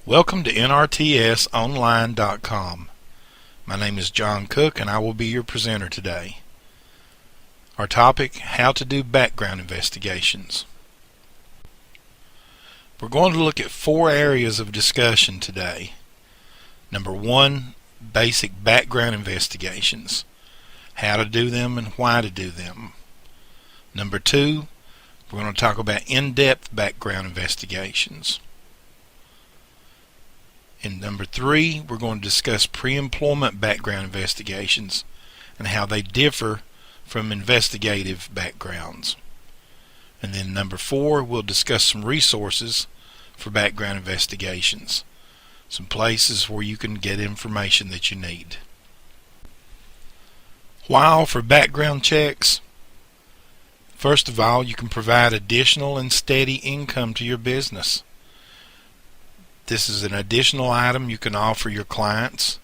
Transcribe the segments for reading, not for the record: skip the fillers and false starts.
Welcome to NRTSonline.com. My name is John Cook and I will be your presenter today. Our topic, how to do background investigations. We're going to look at 4 areas of discussion today. Number 1, basic background investigations. How to do them and why to do them. Number 2, we're going to talk about in-depth background investigations. In number 3, we're going to discuss pre-employment background investigations and how they differ from investigative backgrounds. And then number 4, we'll discuss some resources for background investigations, some places where you can get information that you need. Why offer background checks? First of all, you can provide additional and steady income to your business. This is an additional item you can offer your clients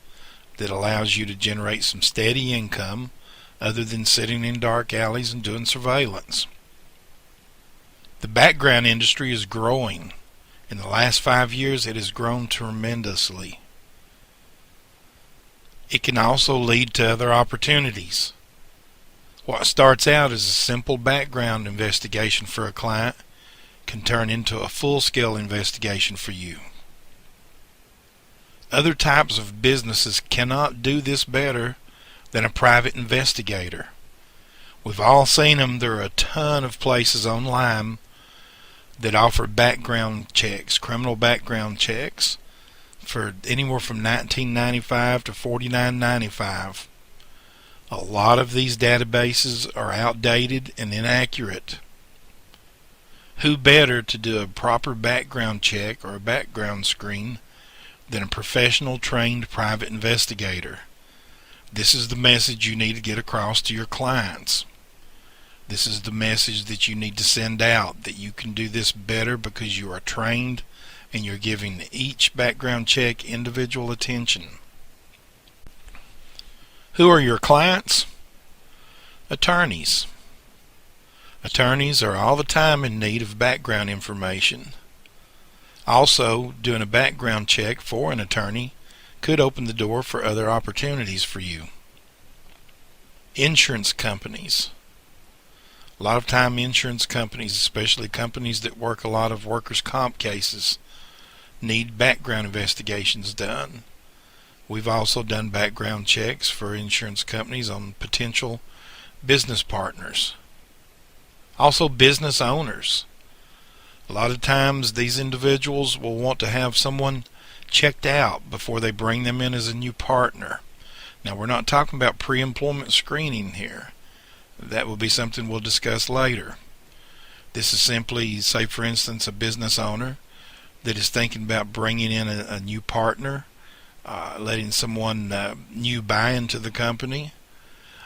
that allows you to generate some steady income other than sitting in dark alleys and doing surveillance. The background industry is growing. In the last 5 years, it has grown tremendously. It can also lead to other opportunities. What starts out as a simple background investigation for a client can turn into a full-scale investigation for you. Other types of businesses cannot do this better than a private investigator. We've all seen them. There are a ton of places online that offer background checks, criminal background checks, for anywhere from $19.95 to $49.95. A lot of these databases are outdated and inaccurate. Who better to do a proper background check or a background screen than a professional trained private investigator? This is the message you need to get across to your clients. This is the message that you need to send out, that you can do this better because you are trained and you're giving each background check individual attention. Who are your clients? Attorneys. Attorneys are all the time in need of background information. Also, doing a background check for an attorney could open the door for other opportunities for you. Insurance companies. A lot of time insurance companies, especially companies that work a lot of workers' comp cases, need background investigations done. We've also done background checks for insurance companies on potential business partners. Also, business owners. A lot of times these individuals will want to have someone checked out before they bring them in as a new partner. Now, we're not talking about pre-employment screening here. That will be something we'll discuss later. This is simply, say for instance, a business owner that is thinking about bringing in a new partner, letting someone new buy into the company,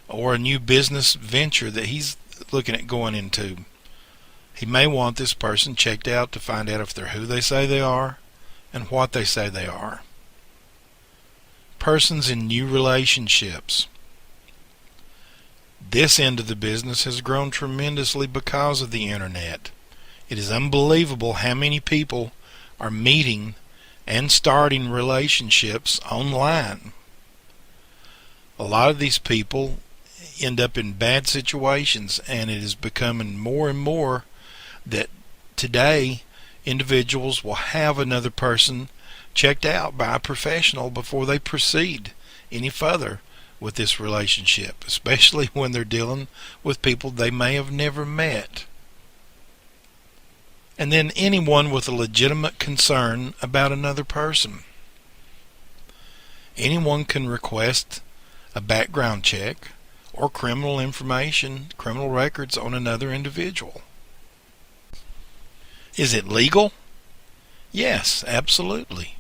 or a new business venture that he's looking at going into. He may want this person checked out to find out if they're who they say they are and what they say they are. Persons in new relationships. This end of the business has grown tremendously because of the internet. It is unbelievable how many people are meeting and starting relationships online. A lot of these people end up in bad situations, and it is becoming more and more that today individuals will have another person checked out by a professional before they proceed any further with this relationship, especially when they're dealing with people they may have never met. And then anyone with a legitimate concern about another person. Anyone can request a background check or criminal information, criminal records on another individual. Is it legal? Yes, absolutely.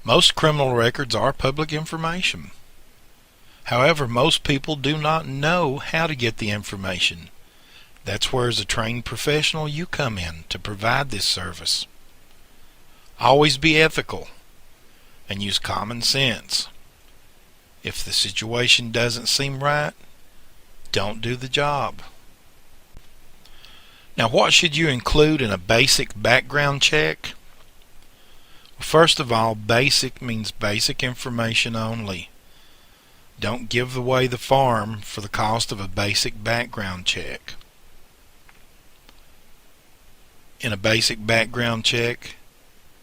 Most criminal records are public information. However, most people do not know how to get the information. That's where, as a trained professional, you come in to provide this service. Always be ethical and use common sense. If the situation doesn't seem right, don't do the job. Now, what should you include in a basic background check? first of all, basic means basic information only. Don't give away the farm for the cost of a basic background check. In a basic background check,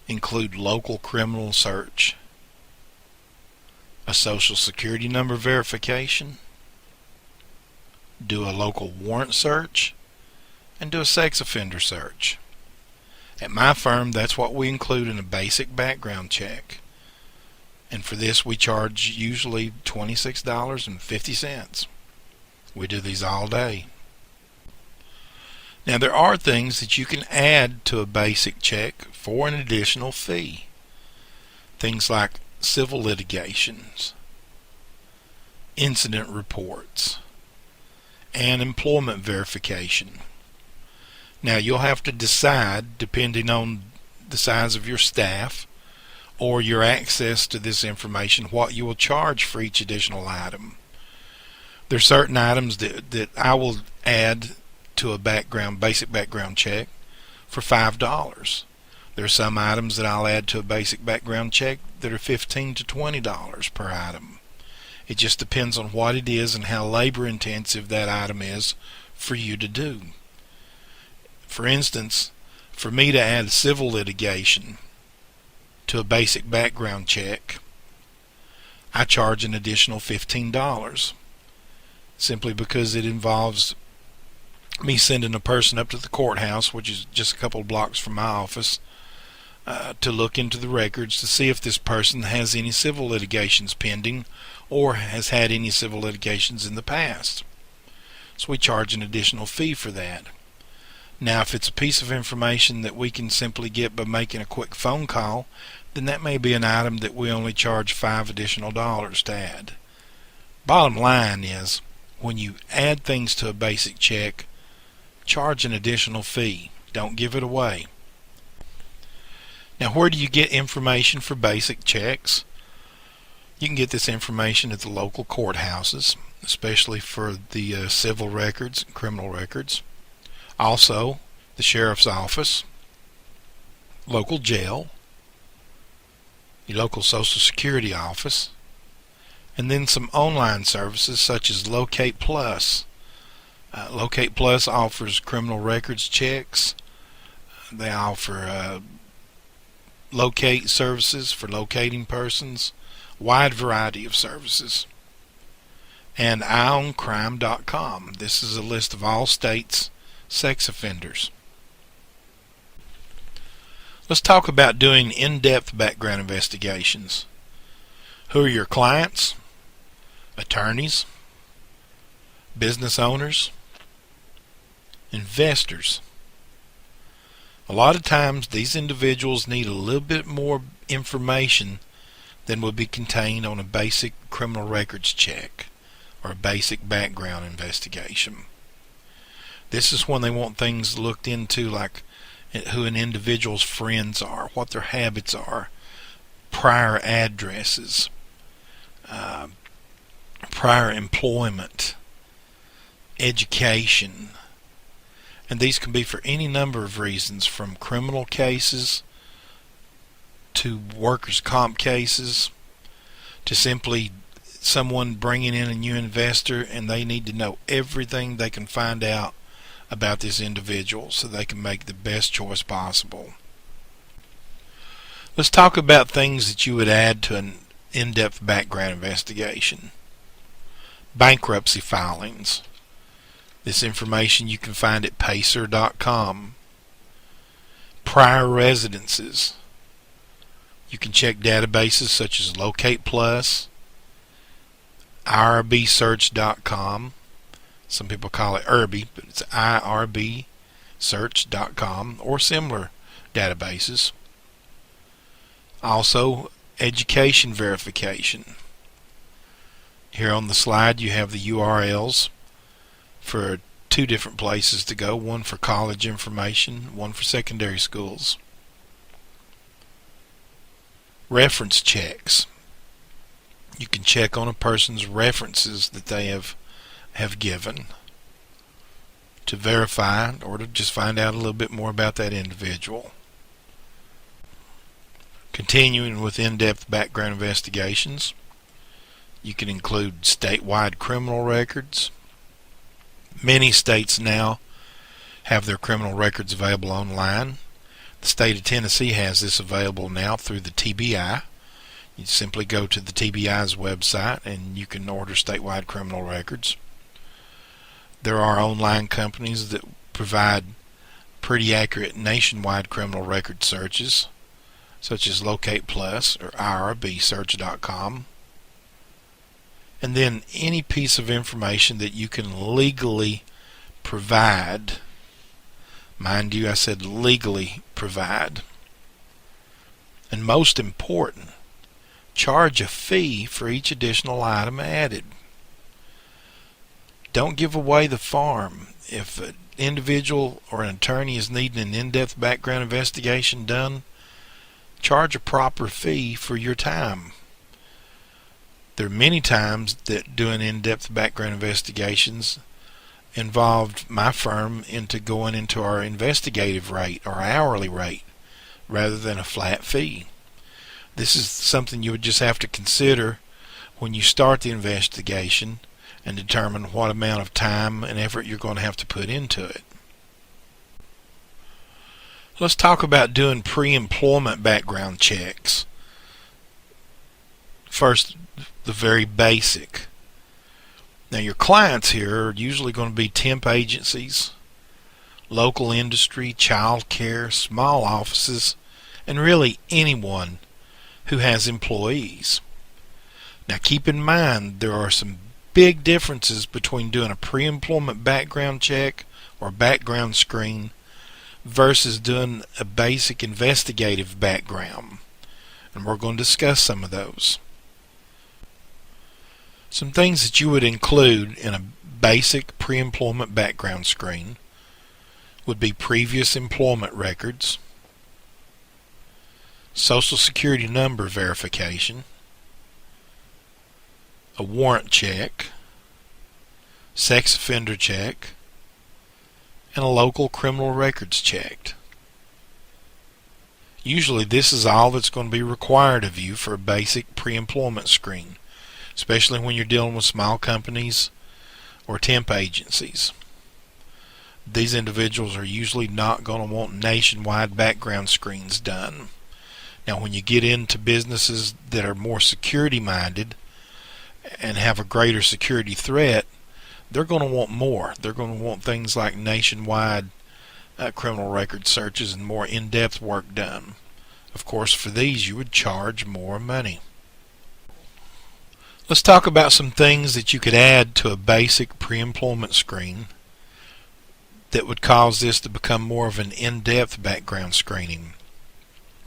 include local criminal search, a social security number verification, do a local warrant search, and do a sex offender search. At my firm, that's what we include in a basic background check. And for this, we charge usually $26.50. We do these all day. Now, there are things that you can add to a basic check for an additional fee. Things like civil litigations, incident reports, and employment verification. Now, you'll have to decide, depending on the size of your staff or your access to this information, what you will charge for each additional item. There are certain items that I will add to a basic background check for $5. There are some items that I'll add to a basic background check that are $15 to $20 per item. It just depends on what it is and how labor intensive that item is for you to do. For instance, for me to add civil litigation to a basic background check, I charge an additional $15, simply because it involves me sending a person up to the courthouse, which is just a couple of blocks from my office, to look into the records to see if this person has any civil litigations pending or has had any civil litigations in the past. So we charge an additional fee for that. Now, if it's a piece of information that we can simply get by making a quick phone call, then that may be an item that we only charge $5 additional to add. Bottom line is, when you add things to a basic check, charge an additional fee. Don't give it away. Now, where do you get information for basic checks? You can get this information at the local courthouses, especially for the civil records and criminal records. Also, the sheriff's office, local jail, your local social security office, and then some online services such as Locate Plus. Locate Plus offers criminal records checks. They offer locate services for locating persons, wide variety of services. And EyeOnCrime.com. This is a list of all states' sex offenders. Let's talk about doing in-depth background investigations. Who are your clients? Attorneys? Business owners? Investors? A lot of times these individuals need a little bit more information than would be contained on a basic criminal records check or a basic background investigation. This is when they want things looked into, like who an individual's friends are, what their habits are, prior addresses, prior employment, education. And these can be for any number of reasons, from criminal cases to workers' comp cases to simply someone bringing in a new investor and they need to know everything they can find out about this individual so they can make the best choice possible. Let's talk about things that you would add to an in-depth background investigation. Bankruptcy filings. This information you can find at Pacer.com. Prior residences. You can check databases such as Locate Plus, IRBsearch.com. Some people call it IRB, but it's IRBsearch.com or similar databases. Also, education verification. Here on the slide you have the URLs for two different places to go, one for college information, one for secondary schools. Reference checks. You can check on a person's references that they have given to verify or to just find out a little bit more about that individual. Continuing with in-depth background investigations, you can include statewide criminal records. Many states now have their criminal records available online. The state of Tennessee has this available now through the TBI. You simply go to the TBI's website and you can order statewide criminal records. There are online companies that provide pretty accurate nationwide criminal record searches, such as Locate Plus or IRBsearch.com. And then any piece of information that you can legally provide. Mind you, I said legally provide. And most important, charge a fee for each additional item added. Don't give away the farm. If an individual or an attorney is needing an in-depth background investigation done, charge a proper fee for your time. There are many times that doing in-depth background investigations involved my firm into going into our investigative rate or hourly rate rather than a flat fee. This is something you would just have to consider when you start the investigation and determine what amount of time and effort you're going to have to put into it. Let's talk about doing pre-employment background checks. First, the very basic. Now, your clients here are usually going to be temp agencies, local industry, child care, small offices, and really anyone who has employees. Now, keep in mind there are some big differences between doing a pre-employment background check or background screen versus doing a basic investigative background, and we're going to discuss some of those. Some things that you would include in a basic pre-employment background screen would be previous employment records, Social Security number verification, a warrant check, sex offender check, and a local criminal records check. Usually this is all that's going to be required of you for a basic pre-employment screen, especially when you're dealing with small companies or temp agencies. These individuals are usually not going to want nationwide background screens done. Now, when you get into businesses that are more security minded and have a greater security threat, they're going to want more. They're going to want things like nationwide criminal record searches and more in-depth work done. Of course, for these you would charge more money. Let's talk about some things that you could add to a basic pre-employment screen that would cause this to become more of an in-depth background screening.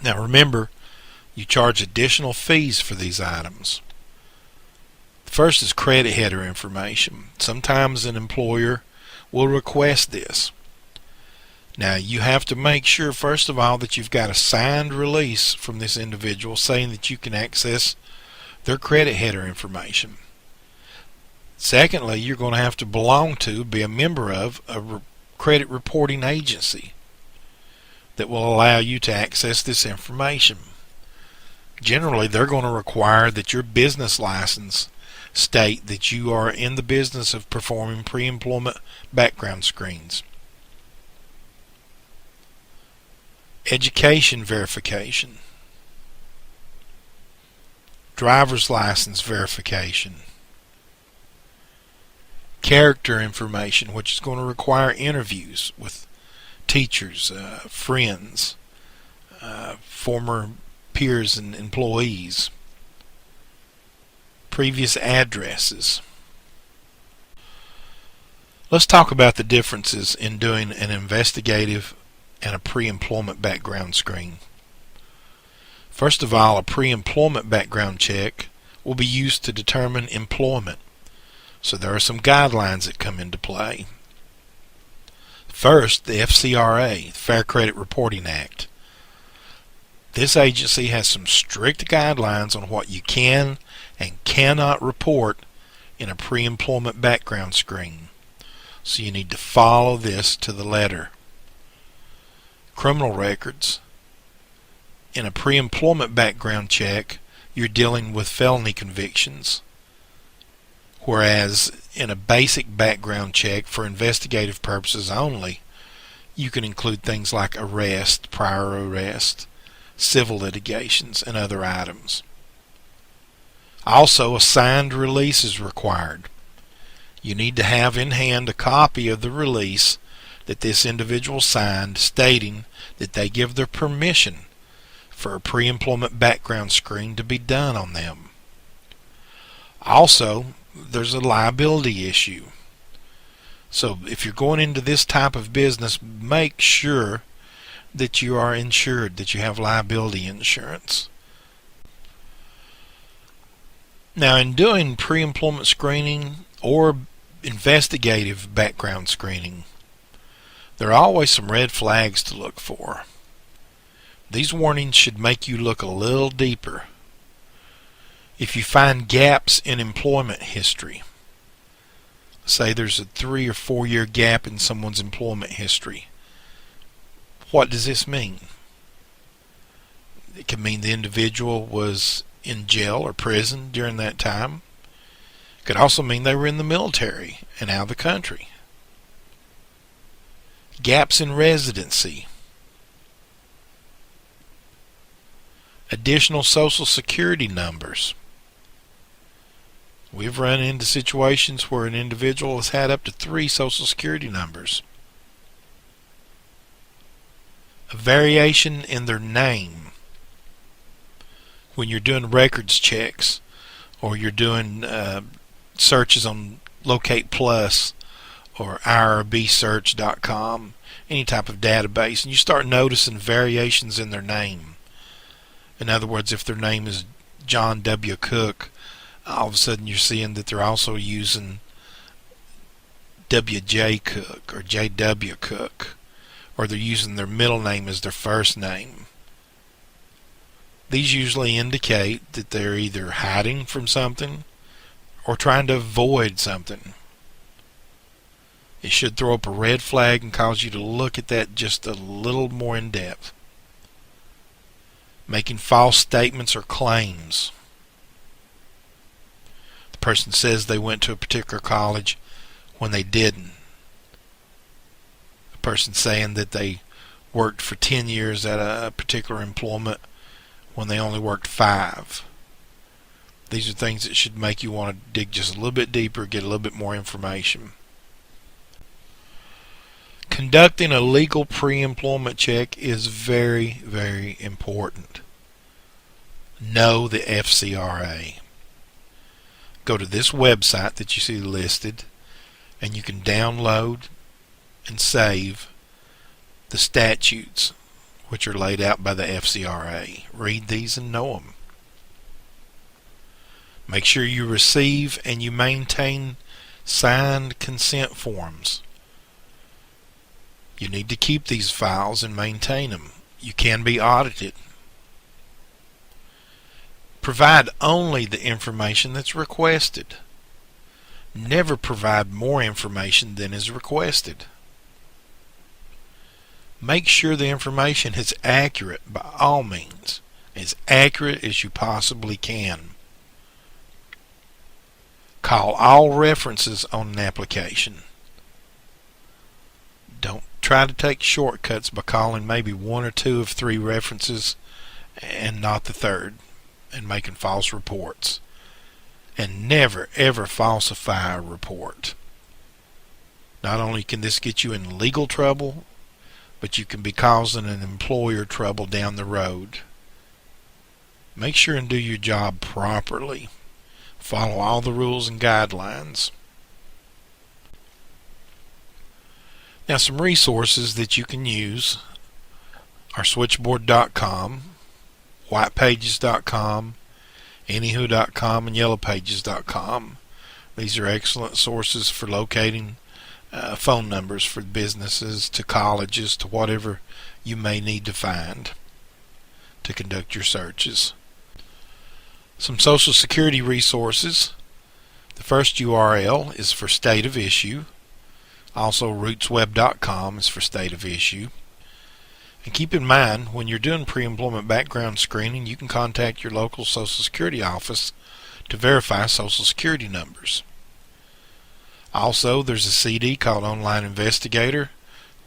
Now remember, you charge additional fees for these items. First is credit header information. Sometimes an employer will request this. Now you have to make sure first of all that you've got a signed release from this individual saying that you can access their credit header information. Secondly, you're going to have to be a member of a credit reporting agency that will allow you to access this information. Generally, they're going to require that your business license state that you are in the business of performing pre-employment background screens. Education verification. Driver's license verification. Character information, which is going to require interviews with teachers, friends, former peers and employees. Previous addresses. Let's talk about the differences in doing an investigative and a pre-employment background screen. First of all, a pre-employment background check will be used to determine employment. So there are some guidelines that come into play. First, the FCRA, Fair Credit Reporting Act. This agency has some strict guidelines on what you can and cannot report in a pre-employment background screen. So you need to follow this to the letter. Criminal records, In a pre-employment background check, you're dealing with felony convictions, whereas in a basic background check for investigative purposes only, you can include things like arrest, prior arrest, civil litigations, and other items. Also, a signed release is required. You need to have in hand a copy of the release that this individual signed stating that they give their permission for a pre-employment background screen to be done on them. Also, there's a liability issue. So if you're going into this type of business, make sure that you are insured, that you have liability insurance. Now, in doing pre-employment screening or investigative background screening, there are always some red flags to look for. These warnings should make you look a little deeper. If you find gaps in employment history, say there's a 3 or 4 year gap in someone's employment history, what does this mean? It can mean the individual was in jail or prison during that time. It could also mean they were in the military and out of the country. Gaps in residency. Additional Social Security numbers. We've run into situations where an individual has had up to 3 Social Security numbers. A variation in their name. When you're doing records checks or you're doing searches on Locate Plus or irbsearch.com, any type of database, and you start noticing variations in their name. In other words, if their name is John W. Cook, all of a sudden you're seeing that they're also using W.J. Cook or J.W. Cook, or they're using their middle name as their first name. These usually indicate that they're either hiding from something or trying to avoid something. It should throw up a red flag and cause you to look at that just a little more in depth. Making false statements or claims. The person says they went to a particular college when they didn't. A person saying that they worked for 10 years at a particular employment when they only worked 5. These are things that should make you want to dig just a little bit deeper, get a little bit more information. Conducting a legal pre-employment check is very, very important. Know the FCRA. Go to this website that you see listed, and you can download and save the statutes which are laid out by the FCRA. Read these and know them. Make sure you receive and you maintain signed consent forms. You need to keep these files and maintain them. You can be audited. Provide only the information that's requested. Never provide more information than is requested. Make sure the information is accurate by all means, as accurate as you possibly can. Call all references on an application. Don't try to take shortcuts by calling maybe 1 or 2 of 3 references and not the third, and making false reports. And never ever falsify a report. Not only can this get you in legal trouble, but you can be causing an employer trouble down the road. Make sure and do your job properly. Follow all the rules and guidelines. Now, some resources that you can use are switchboard.com, whitepages.com, anywho.com, and yellowpages.com. These are excellent sources for locating phone numbers for businesses, to colleges, to whatever you may need to find to conduct your searches. Some Social Security resources. The first URL is for state of issue. Also, rootsweb.com is for state of issue. And keep in mind, when you're doing pre-employment background screening, you can contact your local Social Security office to verify Social Security numbers. Also, there's a CD called Online Investigator,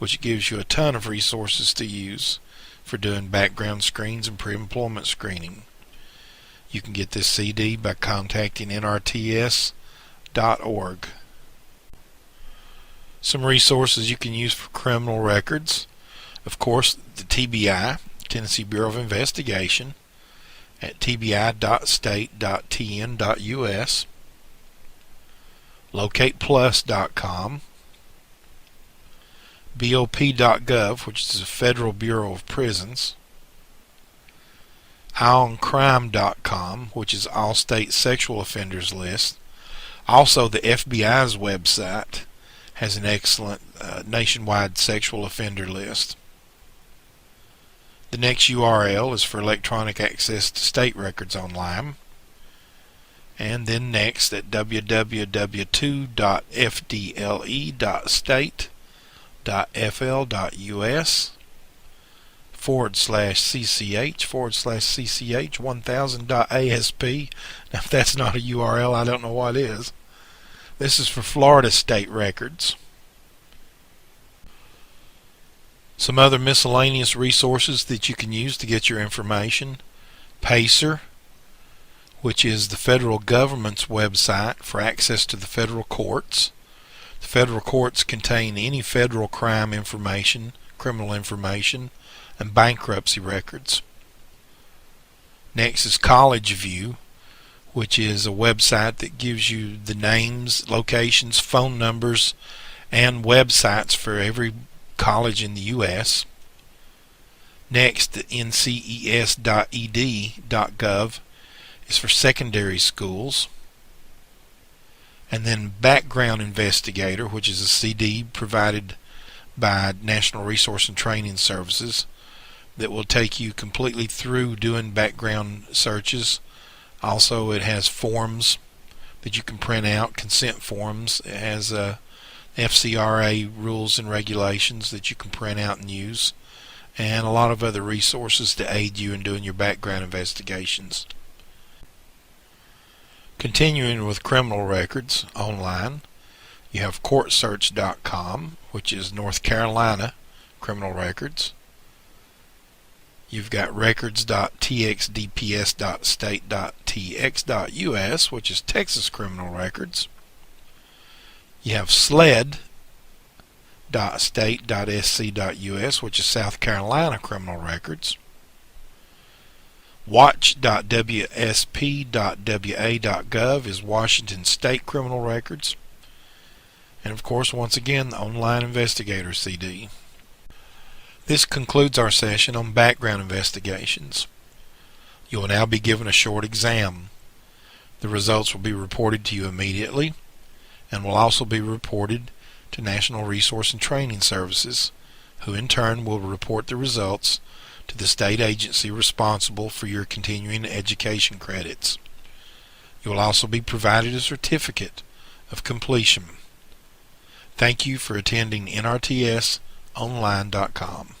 which gives you a ton of resources to use for doing background screens and pre-employment screening. You can get this CD by contacting nrts.org. Some resources you can use for criminal records. Of course, the TBI, Tennessee Bureau of Investigation, at tbi.state.tn.us. LocatePlus.com. BOP.gov, which is the Federal Bureau of Prisons. EyeOnCrime.com, which is all state sexual offenders list. Also, the FBI's website has an excellent nationwide sexual offender list. The next URL is for electronic access to state records online. And then next at www.fdle.state.fl.us/CCH/1000.ASP. Now, if that's not a URL, I don't know what is. This is for Florida state records. Some other miscellaneous resources that you can use to get your information. PACER, which is the federal government's website for access to the federal courts. The federal courts contain any federal crime information, criminal information, and bankruptcy records. Next is College View, which is a website that gives you the names, locations, phone numbers, and websites for every college in the U.S. Next, the nces.ed.gov is for secondary schools. And then Background Investigator, which is a CD provided by National Resource and Training Services that will take you completely through doing background searches. Also, it has forms that you can print out, consent forms. It has FCRA rules and regulations that you can print out and use, and a lot of other resources to aid you in doing your background investigations. Continuing with criminal records online, you have courtsearch.com, which is North Carolina criminal records. You've got records.txdps.state.tx.us, which is Texas criminal records. You have sled.state.sc.us, which is South Carolina criminal records. Watch.wsp.wa.gov is Washington State criminal records. And of course, once again, the Online Investigator CD. This concludes our session on background investigations. You will now be given a short exam. The results will be reported to you immediately and will also be reported to National Resource and Training Services, who in turn will report the results to the state agency responsible for your continuing education credits. You will also be provided a certificate of completion. Thank you for attending NRTSonline.com.